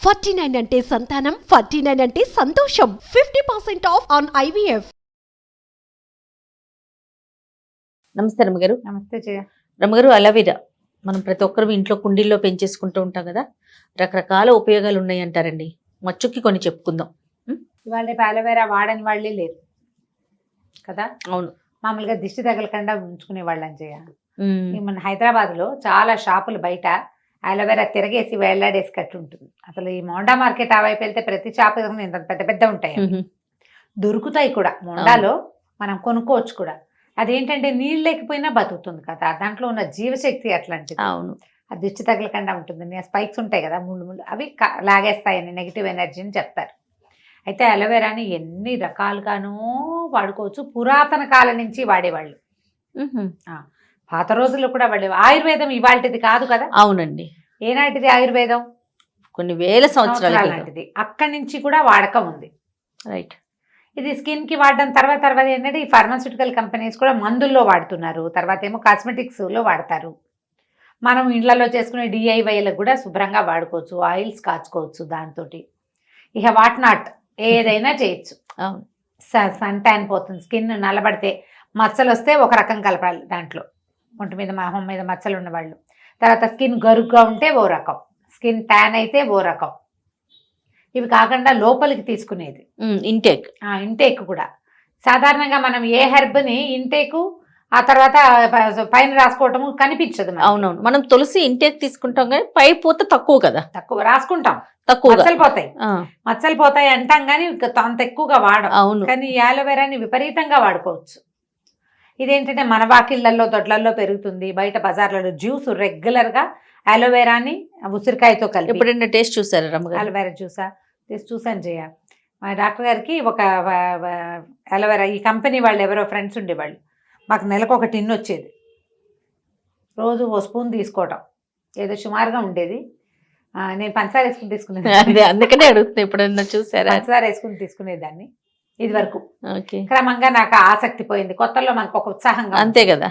49 అంటే సంతానం, 49 అంటే సంతోషం. 50% ఆఫ్ ఆన్ IVF. నమస్తే రమ్మగారు. నమస్తే జయ. రమ్మగారు, అలవీరా మనం ప్రతి ఒక్కరు ఇంట్లో కుండీల్లో పెంచేసుకుంటూ ఉంటాం కదా, రకరకాల ఉపయోగాలు ఉన్నాయి అంటారండి. మచ్చుకి కొన్ని చెప్పుకుందాం. ఇవాళ రేపు అలోవెరా వాడని వాళ్ళే లేరు కదా. అవును, మామూలుగా దిష్టి తగలకుండా ఉంచుకునే వాళ్ళని జయ. మన హైదరాబాద్ లో చాలా షాపులు బయట అలోవెరా తిరగేసి వేళ్లాడేసి కట్టి ఉంటుంది. అసలు ఈ మోండా మార్కెట్ ఆ వైపు వెళ్తే ప్రతి షాప్ ఇంత పెద్ద పెద్ద ఉంటాయి, దొరుకుతాయి కూడా. మోండాలో మనం కొనుక్కోవచ్చు కూడా. అదేంటంటే నీళ్ళు లేకపోయినా బతుకుతుంది కదా, దాంట్లో ఉన్న జీవశక్తి అట్లాంటిది. అవును, అది దిష్టి తగలకుండా ఉంటుంది. స్పైక్స్ ఉంటాయి కదా, ముళ్ళు అవి లాగేస్తాయని నెగిటివ్ ఎనర్జీని చెప్తారు. అయితే అలోవెరాని ఎన్ని రకాలుగానో వాడుకోవచ్చు. పురాతన కాలం నుంచి వాడేవాళ్ళు. పాత రోజుల్లో కూడా వాడే. ఆయుర్వేదం ఇవాళది కాదు కదా. అవునండి. ఏనాటిది ఆయుర్వేదం? కొన్ని వేల సంవత్సరాల లాంటిది. అక్కడి నుంచి కూడా వాడకం ఉంది. రైట్. ఇది స్కిన్ కి వాడడం తర్వాత ఏంటంటే ఈ ఫార్మాస్యూటికల్ కంపెనీస్ కూడా మందుల్లో వాడుతున్నారు. తర్వాత ఏమో కాస్మెటిక్స్ లో వాడతారు. మనం ఇళ్లలో చేసుకునే DIYలకు కూడా శుభ్రంగా వాడుకోవచ్చు. ఆయిల్స్ కాచుకోవచ్చు దాంతో. ఇక వాట్ నాట్ ఏదైనా చేయొచ్చు. సన్ ట్యాన్ పోతుంది. స్కిన్ నల్లబడితే మచ్చలు వస్తే ఒక రకం కలపాలి దాంట్లో, ఒంటి మీద మొహం మీద మచ్చలు ఉన్నవాళ్ళు. తర్వాత స్కిన్ గరుగ్గా ఉంటే ఓ రకం, స్కిన్ ట్యాన్ అయితే ఓ రకం. ఇవి కాకుండా లోపలికి తీసుకునేది ఇంటేక్ కూడా. సాధారణంగా మనం ఏ హెర్బ్ని ఇంటేకు ఆ తర్వాత పైన రాసుకోవటము కనిపించదు. అవునవును, మనం తులసి ఇంటేక్ తీసుకుంటాం కానీ పై పూత తక్కువ కదా, తక్కువ రాసుకుంటాం. తక్కువ మచ్చలు పోతాయి అంటాం కానీ అంత ఎక్కువగా వాడం. అవును, కానీ ఈ అలోవెరాని విపరీతంగా వాడుకోవచ్చు. ఇదేంటంటే మన వాకిళ్లలో దొడ్లలో పెరుగుతుంది. బయట బజార్లలో జ్యూస్ రెగ్యులర్ గా అలోవెరాని ఉసిరికాయతో కలిపి. ఎప్పుడైనా టేస్ట్ చూసారా రమ్మగారు? అలోవెరా చూసాను జయ. మా డాక్టర్ గారికి ఒక అలోవెరా ఈ కంపెనీ వాళ్ళు ఎవరో ఫ్రెండ్స్ ఉండేవాళ్ళు. మాకు నెలకు ఒక టిన్ వచ్చేది. రోజు ఓ స్పూన్ తీసుకోవటం ఏదో సుమారుగా ఉండేది. నేను పంచదార వేసుకుని తీసుకునేది. అందుకనే అడుగుతున్నా, ఎప్పుడైనా చూసారా? పంచదార వేసుకుని తీసుకునేదాన్ని ఇది వరకు. క్రమంగా నాకు ఆసక్తి పోయింది. కొత్తలో మనకు ఒక ఉత్సాహంగా, అంతే కదా.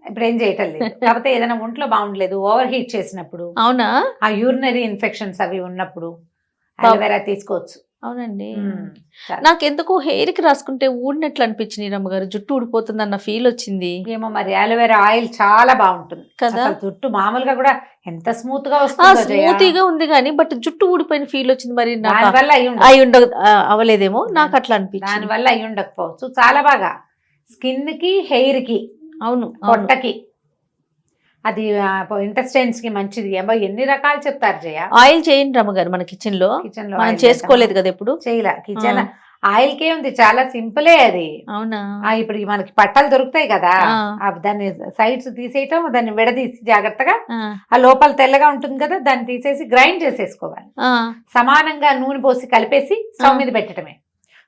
ఇప్పుడు ఏం చేయటం లేదు. కాకపోతే ఏదైనా ఒంట్లో బాగుండలేదు, ఓవర్ హీట్ చేసినప్పుడు, అవునా, ఆ యూరినరీ ఇన్ఫెక్షన్స్ అవి ఉన్నప్పుడు అలోవెరా తీసుకోవచ్చు. అవునండి. నాకెందుకో హెయిర్ కి రాసుకుంటే ఊడినట్లు అనిపించింది రమ్మగారు, జుట్టు ఊడిపోతుంది అన్న ఫీల్ వచ్చింది. ఏమో మరి, అలోవెరా ఆయిల్ చాలా బాగుంటుంది కదా. జుట్టు మామూలుగా కూడా ఎంత స్మూత్ గా వస్తుంది, స్మూతీగా ఉంది కానీ బట్ జుట్టు ఊడిపోయిన ఫీల్ వచ్చింది. మరి దానివల్ల అవలేదేమో, నాకు అట్లా అనిపించింది. దానివల్ల అయి ఉండకపోవచ్చు. చాలా బాగా స్కిన్ కి, హెయిర్ కి, అవును, పొట్టకి, అది ఇంటెస్టైన్స్ కి మంచిది. ఏమో ఎన్ని రకాలు చెప్తారు జయ. ఆయిల్ చేయండి రమ్మగారు, మన కిచెన్ లో మనం చేసుకోలేదు కదా ఎప్పుడు. చేయలే కిచెన్ ఆయిల్ కే ఉంది, చాలా సింపులే అది. అవునా, ఇప్పుడు మనకి పట్టలు దొరుకుతాయి కదా, దాన్ని సైడ్స్ తీసేయటం, దాన్ని విడదీసి జాగ్రత్తగా, ఆ లోపల తెల్లగా ఉంటుంది కదా దాన్ని తీసేసి గ్రైండ్ చేసేసుకోవాలి. సమానంగా నూనె పోసి కలిపేసి స్టవ్ మీద పెట్టడమే.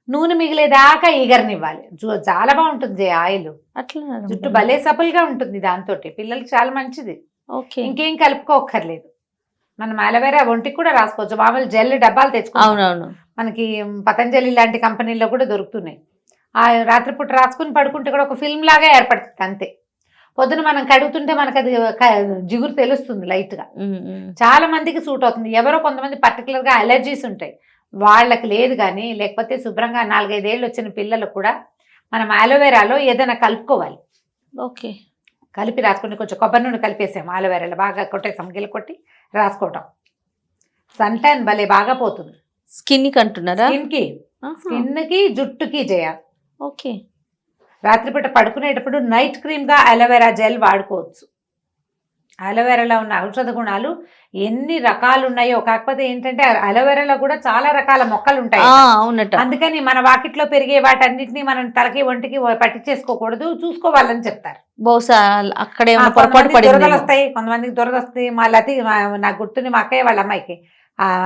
నూనె మిగిలేదాకా ఈగరనివ్వాలి. చాలా బాగుంటుంది ఆయిల్. అట్లా జుట్టు భలే సపుల్గా ఉంటుంది దాంతో. పిల్లలకి చాలా మంచిది. ఇంకేం కలుపుకోక్కర్లేదు. మనం అలోవెరా ఒంటికి కూడా రాసుకోవచ్చు. మామూలు జెల్ డబ్బాలు తెచ్చుకోవాలి. మనకి పతంజలి లాంటి కంపెనీల్లో కూడా దొరుకుతున్నాయి. ఆ రాత్రిపూట రాసుకుని పడుకుంటే కూడా ఒక ఫిల్మ్ లాగా ఏర్పడుతుంది అంతే. పొద్దున మనం కడుగుతుంటే మనకు అది జిగురు తెలుస్తుంది లైట్ గా. చాలా మందికి సూట్ అవుతుంది. ఎవరో కొంతమంది పర్టికులర్ గా అలర్జీస్ ఉంటాయి, వాళ్ళకి లేదు. కానీ లేకపోతే శుభ్రంగా 4-5 ఏళ్ళు వచ్చిన పిల్లలకు కూడా మనం అలోవెరాలో ఏదైనా కలుపుకోవాలి. ఓకే, కలిపి రాసుకుంటే కొంచెం కొబ్బరి నూనె కలిపేసాము, అలోవెరాలో బాగా కొట్టేసాము, గిల కొట్టి రాసుకోవటం. సన్ ట్యాన్ భలే బాగా పోతుంది. స్కిన్ కి అంటున్నారా? స్కిన్ కి జుట్టుకి జయ. ఓకే, రాత్రిపూట పడుకునేటప్పుడు నైట్ క్రీమ్ గా అలోవెరా జెల్ వాడుకోవచ్చు. అలోవెరాలో ఉన్న ఔషధ గుణాలు ఎన్ని రకాలు ఉన్నాయో. కాకపోతే ఏంటంటే అలోవెరాలో కూడా చాలా రకాల మొక్కలు ఉంటాయి. అందుకని మన వాకిట్లో పెరిగే వాటన్నిటిని మనం తలకి ఒంటికి పట్టించేసుకోకూడదు, చూసుకోవాలని చెప్తారు. బహుశా అక్కడే దురదలు వస్తాయి, కొంతమందికి దురద వస్తాయి. మా లతి నాకు గుర్తుంది, మా అక్కయ్య వాళ్ళ అమ్మాయికి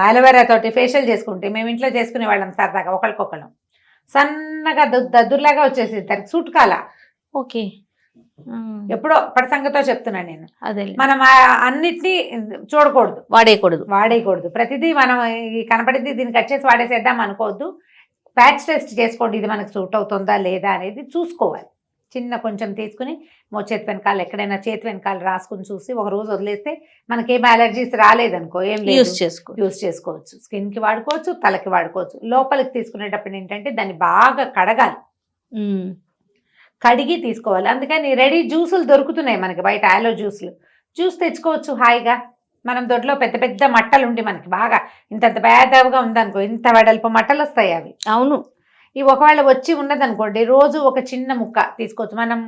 అలోవెరా తోటి ఫేషియల్ చేసుకుంటే, మేము ఇంట్లో చేసుకునే వాళ్ళం సరదాగా ఒకరికొకళ్ళం. సన్నగా దద్దుర్లాగా వచ్చేసి దానికి సూట్ కాల. ఓకే, ఎప్పుడో పడి సంగతో చెప్తున్నాను నేను. అదే, మనం అన్నిటినీ చూడకూడదు, వాడేయకూడదు. ప్రతిదీ మనం కనపడింది దీన్ని కట్ చేసి వాడేసేద్దాం అనుకోవద్దు. ప్యాచ్ టెస్ట్ చేసుకోండి, ఇది మనకు సూట్ అవుతుందా లేదా అనేది చూసుకోవాలి. చిన్న కొంచెం తీసుకుని చేతి వెనకాల ఎక్కడైనా చేతి వెనకాల రాసుకుని చూసి ఒక రోజు వదిలేస్తే మనకేం అలర్జీస్ రాలేదనుకో ఏం యూస్ లేదు చేసుకో. యూస్ చేసుకోవచ్చు. స్కిన్కి వాడుకోవచ్చు, తలకి వాడుకోవచ్చు. లోపలికి తీసుకునేటప్పుడు ఏంటంటే దాన్ని బాగా కడగాలి, ఉమ్. కడిగి తీసుకోవాలి. అందుకని రెడీ జ్యూసులు దొరుకుతున్నాయి మనకి బయట, ఆలో జ్యూస్ తెచ్చుకోవచ్చు హాయిగా. మనం దొడ్లో పెద్ద పెద్ద మట్టలు ఉండి మనకి బాగా ఇంతంత పేదగా ఉందనుకో, ఇంత వెడల్పు మట్టలు వస్తాయి అవి. అవును. ఈ ఒకవేళ వచ్చి ఉన్నదనుకోండి, రోజు ఒక చిన్న ముక్క తీసుకోవచ్చు. మనం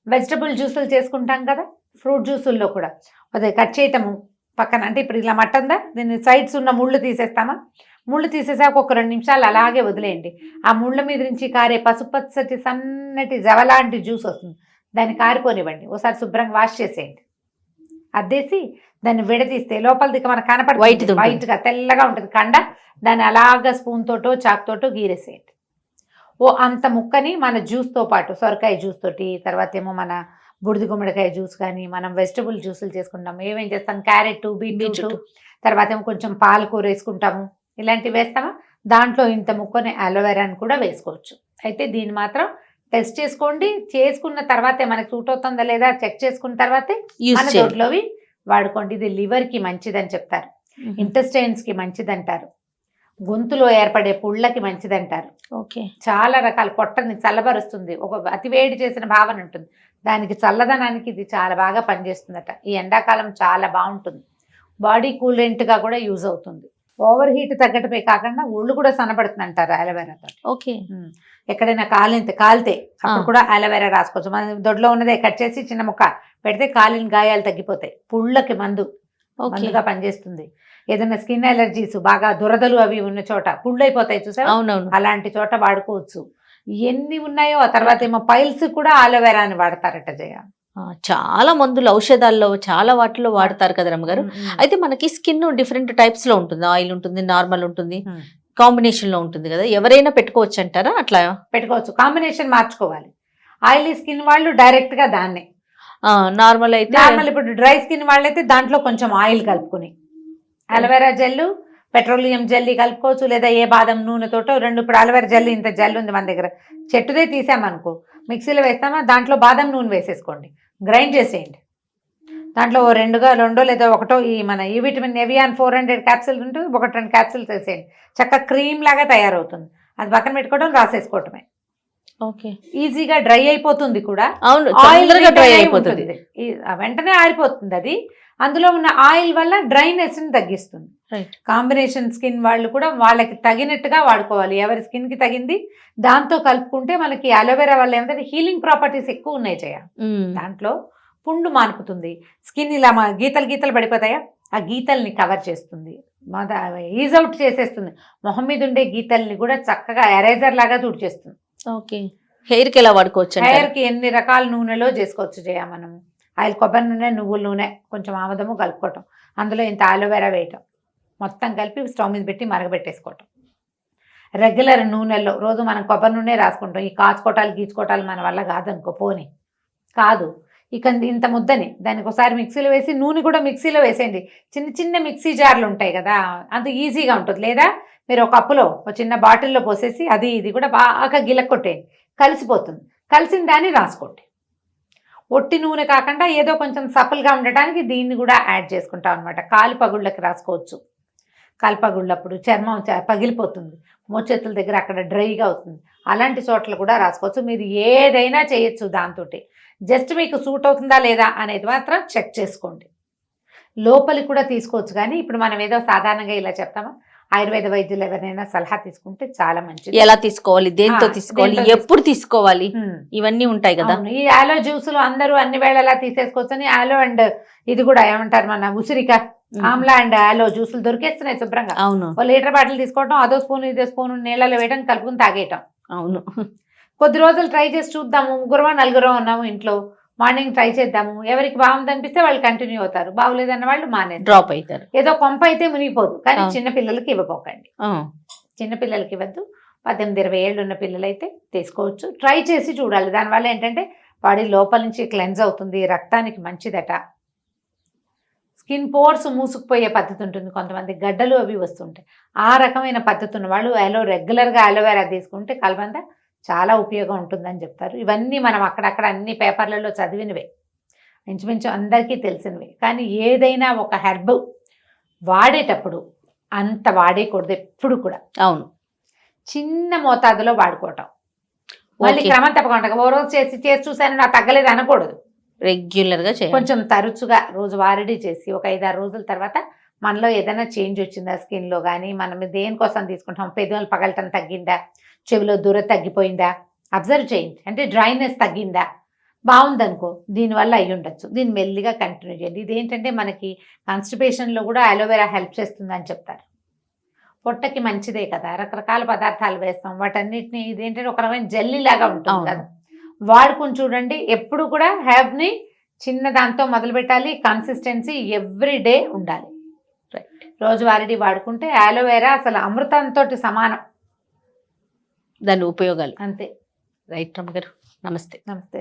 వెజిటబుల్ జ్యూసులు చేసుకుంటాం కదా, ఫ్రూట్ జ్యూసుల్లో కూడా అదే కట్ చేయటము పక్కన. అంటే ఇప్పుడు ఇలా మట్ట ఉందా, దీన్ని సైడ్స్ ఉన్న ముళ్ళు తీసేస్తామా, ముళ్ళు తీసేసాక ఒక 2 నిమిషాలు అలాగే వదిలేయండి. ఆ ముళ్ళ మీద నుంచి కారే పసుపచ్చటి సన్నటి జవలాంటి జ్యూస్ వస్తుంది, దాన్ని కారిపోనివ్వండి. ఒకసారి శుభ్రంగా వాష్ చేసేయండి, అద్దేసి దాన్ని విడదీస్తే లోపలిది మనకు కనపడుతుంది, వైట్గా తెల్లగా ఉంటుంది కండ. దాన్ని అలాగా స్పూన్ తోటో చాక్ తోటో గీరేసేయండి. అంత ముక్కని మన జ్యూస్తో పాటు, సొరకాయ జ్యూస్ తోటి, తర్వాత ఏమో మన బుడిది గుమ్మడికాయ జ్యూస్ కానీ, మనం వెజిటబుల్ జ్యూసులు చేసుకుంటాం. ఏమేం చేస్తాం, క్యారెట్, బీట్రూట్, తర్వాత ఏమో కొంచెం పాలకూర వేసుకుంటాము. ఇలాంటివి వేస్తామా, దాంట్లో ఇంత ముక్కని అలోవెరాని కూడా వేసుకోవచ్చు. అయితే దీన్ని మాత్రం టెస్ట్ చేసుకోండి. చేసుకున్న తర్వాతే మనకి సూట్ అవుతుందా లేదా చెక్ చేసుకున్న తర్వాతే మన దొడ్లోవి వాడుకోండి. ఇది లివర్కి మంచిదని చెప్తారు, ఇంటెస్టైన్స్కి మంచిదంటారు, గొంతులో ఏర్పడే పుళ్ళకి మంచిదంటారు. ఓకే. చాలా రకాల పొట్టని చల్లబరుస్తుంది. ఒక అతివేడి చేసిన భావన ఉంటుంది, దానికి చల్లదనానికి ఇది చాలా బాగా పనిచేస్తుందట. ఈ ఎండాకాలం చాలా బాగుంటుంది, బాడీ కూలెంట్గా కూడా యూజ్ అవుతుంది. ఓవర్ హీట్ తగ్గటమే కాకుండా ఒళ్ళు కూడా సన్నబడుతుంది అంటారు అలోవెరాతో. ఓకే. ఎక్కడైనా కాలితే అప్పుడు కూడా అలోవెరా రాసుకోవచ్చు. మన దొడ్లో ఉన్నదే కట్ చేసి చిన్న ముక్క పెడితే కాలిన గాయాలు తగ్గిపోతాయి. పుళ్ళకి మందుగా పనిచేస్తుంది. ఏదైనా స్కిన్ అలర్జీస్, బాగా దురదలు అవి ఉన్న చోట పుళ్ళు అయిపోతాయి చూసారు, అవునవును, అలాంటి చోట వాడుకోవచ్చు. ఎన్ని ఉన్నాయో. ఆ తర్వాత ఏమో పైల్స్ కూడా అలోవెరాని వాడతారట జయ. చాలా మందులు, ఔషధాల్లో చాలా వాటిలో వాడతారు కదా రమ్మగారు. అయితే మనకి స్కిన్ డిఫరెంట్ టైప్స్ లో ఉంటుంది, ఆయిల్ ఉంటుంది, నార్మల్ ఉంటుంది, కాంబినేషన్ లో ఉంటుంది కదా. ఎవరైనా పెట్టుకోవచ్చు అంటారా? అట్లా పెట్టుకోవచ్చు, కాంబినేషన్ మార్చుకోవాలి. ఆయిలీ స్కిన్ వాళ్ళు డైరెక్ట్ గా దాన్నే, నార్మల్ అయితే ఇప్పుడు డ్రై స్కిన్ వాళ్ళైతే దాంట్లో కొంచెం ఆయిల్ కలుపుకుని అలోవెరా జెల్, పెట్రోలియం జెల్లీ కలుపుకోవచ్చు. లేదా ఏ బాదం నూనెతోటో 2, ఇప్పుడు అలోవెరా జెల్ ఇంత జెల్ ఉంది మన దగ్గర, చెట్టుదే తీసామనుకో, మిక్సీలో వేస్తామా, దాంట్లో బాదం నూనె వేసేసుకోండి, గ్రైండ్ చేసేయండి. దాంట్లో 2 లేదా 1 ఈ మన ఈ విటమిన్ ఎవియాన్ 400 క్యాప్సిల్ ఉంటుంది, 1-2 క్యాప్సిల్స్ వేసేయండి. చక్కగా క్రీమ్ లాగా తయారవుతుంది. అది పక్కన పెట్టుకోవడం, రాసేసుకోవటమే. ఓకే. ఈజీగా డ్రై అయిపోతుంది కూడా. అవును, డ్రై అయిపోతుంది, వెంటనే ఆరిపోతుంది అది. అందులో ఉన్న ఆయిల్ వల్ల డ్రైనెస్ ని తగ్గిస్తుంది. కాంబినేషన్ స్కిన్ వాళ్ళు కూడా వాళ్ళకి తగినట్టుగా వాడుకోవాలి, ఎవరి స్కిన్ కి తగింది దాంతో కలుపుకుంటే. మనకి అలోవెరా వల్ల ఏమంటే హీలింగ్ ప్రాపర్టీస్ ఎక్కువ ఉన్నాయి చేయ. దాంట్లో పుండు మానుపుతుంది, స్కిన్ ఇలా గీతలు పడిపోతాయా, ఆ గీతల్ని కవర్ చేస్తుంది, ఈజ్ అవుట్ చేసేస్తుంది. మొహం మీద ఉండే గీతల్ని కూడా చక్కగా ఎరేజర్ లాగా తుడిచేస్తుంది. ఓకే. హెయిర్ కి ఎలా వాడుకోవచ్చు? హెయిర్ కి ఎన్ని రకాల నూనెలో చేసుకోవచ్చు చేయ. మనం ఆయిల్, కొబ్బరి నూనె, నువ్వుల నూనె, కొంచెం ఆముదము కలుపుకోవటం, అందులో ఇంత అలోవెరా వేయటం, మొత్తం కలిపి స్టవ్ మీద పెట్టి మరగబెట్టేసుకోవటం. రెగ్యులర్ నూనెల్లో రోజు మనం కొబ్బరి నూనె రాసుకుంటాం. ఈ కాచుకోవటాలు గీచుకోవటాలు మన వల్ల కాదనుకో, పోనీ కాదు. ఇక ఇంత ముద్దని దానికి ఒకసారి మిక్సీలో వేసి, నూనె కూడా మిక్సీలో వేసేయండి. చిన్న చిన్న మిక్సీ జార్లు ఉంటాయి కదా, అంత ఈజీగా ఉంటుంది. లేదా మీరు ఒక కప్పులో ఒక చిన్న బాటిల్లో పోసేసి అది ఇది కూడా బాగా గిలక్కొట్టేయండి, కలిసిపోతుంది. కలిసిన దాన్ని రాసుకోండి. ఒట్టి నూనె కాకుండా ఏదో కొంచెం సప్పలుగా ఉండటానికి దీన్ని కూడా యాడ్ చేసుకుంటాం అనమాట. కాలు పగుళ్ళకి రాసుకోవచ్చు. కాలు పగుళ్ళప్పుడు చర్మం పగిలిపోతుంది, మోచేతుల దగ్గర అక్కడ డ్రైగా అవుతుంది, అలాంటి చోట్ల కూడా రాసుకోవచ్చు. మీరు ఏదైనా చేయొచ్చు దాంతో. జస్ట్ మీకు సూట్ అవుతుందా లేదా అనేది మాత్రం చెక్ చేసుకోండి. లోపలికి కూడా తీసుకోవచ్చు. కానీ ఇప్పుడు మనం ఏదో సాధారణంగా ఇలా చెప్తామా, ఆయుర్వేద వైద్యులు ఎవరైనా సలహా తీసుకుంటే చాలా మంచిది. ఎలా తీసుకోవాలి, దేంతో తీసుకోవాలి, ఎప్పుడు తీసుకోవాలి, ఇవన్నీ ఉంటాయి కదా. ఈ ఆలో జ్యూసులు అందరూ అన్ని వేళలా తీసేసుకోవచ్చని ఆలో అండ్ ఇది కూడా ఏమంటారు, మన ఉసిరిక, ఆమ్లా అండ్ ఆలో జ్యూసులు దొరికేస్తున్నాయి శుభ్రంగా. అవును. 1 లీటర్ బాటిల్ తీసుకోవడం, అదో స్పూన్ ఇదో స్పూన్ నీళ్ళలో వేయడం, కలుపుకుని తాగేయటం. అవును. కొద్ది రోజులు ట్రై చేసి చూద్దాము. 3-4 ఉన్నాము ఇంట్లో, మార్నింగ్ ట్రై చేద్దాము. ఎవరికి బాగుంది అనిపిస్తే వాళ్ళు కంటిన్యూ అవుతారు, బాగులేదన్న వాళ్ళు డ్రాప్ అవుతారు. ఏదో కొంప అయితే మునిగిపోదు, కానీ చిన్నపిల్లలకి ఇవ్వపోకండి. చిన్నపిల్లలకి ఇవ్వద్దు. 18-20 ఏళ్ళు ఉన్న పిల్లలైతే తీసుకోవచ్చు. ట్రై చేసి చూడాలి. దానివల్ల ఏంటంటే బాడీ లోపల నుంచి క్లెన్స్ అవుతుంది, రక్తానికి మంచిదట. స్కిన్ పోర్స్ మూసుకుపోయే పద్ధతి ఉంటుంది, కొంతమంది గడ్డలు అవి వస్తుంటాయి. ఆ రకమైన పద్ధతి ఉన్న వాళ్ళు రెగ్యులర్గా అలోవెరా తీసుకుంటే కలబంద చాలా ఉపయోగం ఉంటుందని చెప్తారు. ఇవన్నీ మనం అక్కడక్కడ అన్ని పేపర్లలో చదివినవే, ఇంచుమించు అందరికీ తెలిసినవే. కానీ ఏదైనా ఒక హెర్బ్ వాడేటప్పుడు అంత వాడేయకూడదు ఎప్పుడు కూడా. అవును, చిన్న మోతాదులో వాడుకోవటం. మళ్ళీ ఓకే. క్రమం తప్పకుండా ఓ రోజు చేసి చూసాను నాకు తగ్గలేదు అనకూడదు. రెగ్యులర్ గా చేయాలి. కొంచెం తరచుగా రోజు వారడీ చేసి ఒక 5-6 రోజుల తర్వాత మనలో ఏదైనా చేంజ్ వచ్చిందా స్కిన్లో కానీ, మనం దేనికోసం తీసుకుంటాం, పెదవులు పగలటం తగ్గిందా, చెవిలో దూర తగ్గిపోయిందా అబ్జర్వ్ చేయండి. అంటే డ్రైనెస్ తగ్గిందా, బాగుందనుకో దీనివల్ల అయ్యి ఉండొచ్చు. దీన్ని మెల్లిగా కంటిన్యూ చేయండి. ఇదేంటంటే మనకి కాన్స్టిపేషన్లో కూడా అలోవెరా హెల్ప్ చేస్తుందని చెప్తారు. పొట్టకి మంచిదే కదా, రకరకాల పదార్థాలు వేస్తాం, వాటన్నిటిని ఇదేంటంటే ఒక రకమైన జెల్లీ లాగా ఉంటుంది అవును. కదా, వాడుకుని చూడండి. ఎప్పుడు కూడా హెర్బ్ని చిన్న దాంతో మొదలు పెట్టాలి, కన్సిస్టెన్సీ ఎవ్రీ డే ఉండాలి. రోజువారీ వాడుకుంటే అలోవెరా అసలు అమృతంతో సమానం. దాని ఉపయోగాలు. అంతే. రైట్ రమ్మ గారు, నమస్తే. నమస్తే.